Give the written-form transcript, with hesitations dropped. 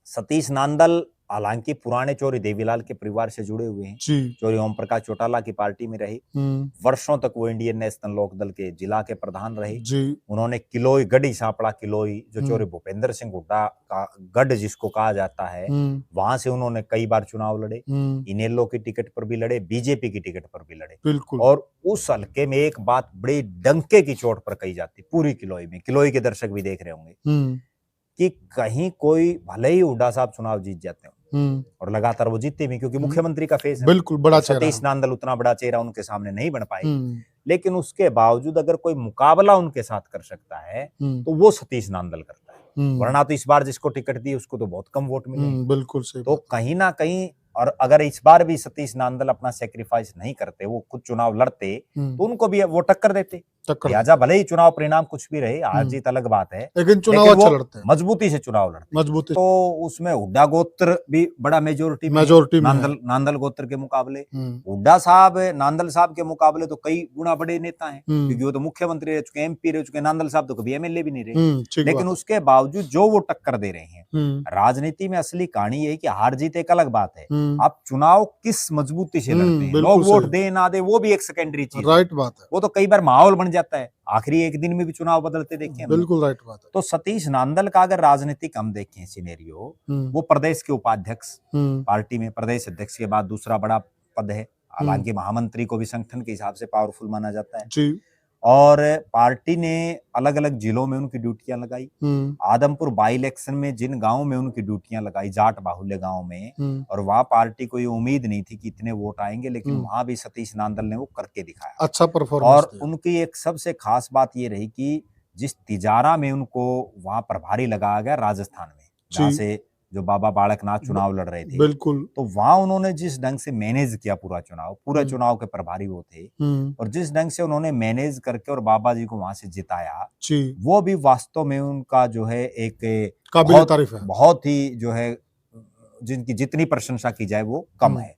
सतीश नांदल हालांकि पुराने चौरी देवीलाल के परिवार से जुड़े हुए हैं। जी। चौरी ओम प्रकाश चौटाला की पार्टी में रहे। वर्षों तक वो इंडियन नेशनल लोकदल के जिला के प्रधान रहे। जी। उन्होंने किलोई गढ़ी सांपड़ा किलोई जो चौरी भूपेंद्र सिंह हुड्डा का गढ़ जिसको कहा जाता है, वहां से उन्होंने कई बार चुनाव लड़े। इनेलो की टिकट पर भी लड़े, बीजेपी की टिकट पर भी लड़े। बिल्कुल। और उस हल्के में एक बात बड़ी डंके की चोट पर कही जाती पूरी किलोई में, किलोई के दर्शक भी देख रहे होंगे कि कहीं कोई भले ही हुड्डा साहब चुनाव जीत जाते हो और लगातार वो जीतते भी क्योंकि मुख्यमंत्री का फेस है, बिल्कुल बड़ा चेहरा। सतीश नांदल उतना बड़ा चेहरा उनके सामने नहीं बन पाए, लेकिन उसके बावजूद अगर कोई मुकाबला उनके साथ कर सकता है तो वो सतीश नांदल करता है। वरना तो इस बार जिसको टिकट दी उसको तो बहुत कम वोट मिले। बिल्कुल सही। तो कहीं ना कहीं, और अगर इस बार भी सतीश नांदल अपना सेक्रीफाइस नहीं करते, वो खुद चुनाव लड़ते तो उनको भी वो टक्कर देते। लिहाजा भले ही चुनाव परिणाम कुछ भी रहे, हार जीत अलग बात है, लेकिन चुनाव अच्छा लड़ते हैं, मजबूती से चुनाव लड़ते मजबूती। तो उसमें हुड्डा गोत्र भी बड़ा मेजोरिटी नांदल गोत्र के मुकाबले। हुड्डा साहब नांदल साहब के मुकाबले तो कई गुना बड़े नेता हैं, क्योंकि वो तो मुख्यमंत्री रह चुके, एमपी रह चुके। नांदल साहब तो कभी एमएलए भी नहीं रहे, लेकिन उसके बावजूद जो वो टक्कर दे रहे हैं। राजनीति में असली कहानी ये है कि हार जीत एक अलग बात है, आप चुनाव किस मजबूती से लड़ते हैं। लोग वोट दे ना दे वो भी एक सेकेंडरी चीज, राइट बात है। वो तो कई बार माहौल बन जाता है, आखिरी एक दिन में भी चुनाव बदलते देखे हैं। बिल्कुल राइट बात है। तो सतीश नांदल का अगर राजनीतिक हम देखें सिनेरियो, वो प्रदेश के उपाध्यक्ष, पार्टी में प्रदेश अध्यक्ष के बाद दूसरा बड़ा पद है। हालांकि महामंत्री को भी संगठन के हिसाब से पावरफुल माना जाता है जी। और पार्टी ने अलग अलग जिलों में उनकी ड्यूटियां लगाई। आदमपुर बाई इलेक्शन में जिन गांवों में उनकी ड्यूटियां लगाई, जाट बाहुल्य गांव में, और वहां पार्टी को ये उम्मीद नहीं थी कि इतने वोट आएंगे, लेकिन वहां भी सतीश नांदल ने वो करके दिखाया, अच्छा परफॉर्मेंस। और उनकी एक सबसे खास बात ये रही कि जिस तिजारा में उनको वहां प्रभारी लगाया गया राजस्थान में, जहां से जो बाबा बालकनाथ चुनाव लड़ रहे थे, बिल्कुल, तो वहां उन्होंने जिस ढंग से मैनेज किया पूरा चुनाव के प्रभारी वो थे, और जिस ढंग से उन्होंने मैनेज करके और बाबा जी को वहां से जिताया, वो भी वास्तव में उनका जो है एक बहुत ही जो है जिनकी जितनी प्रशंसा की जाए वो कम है।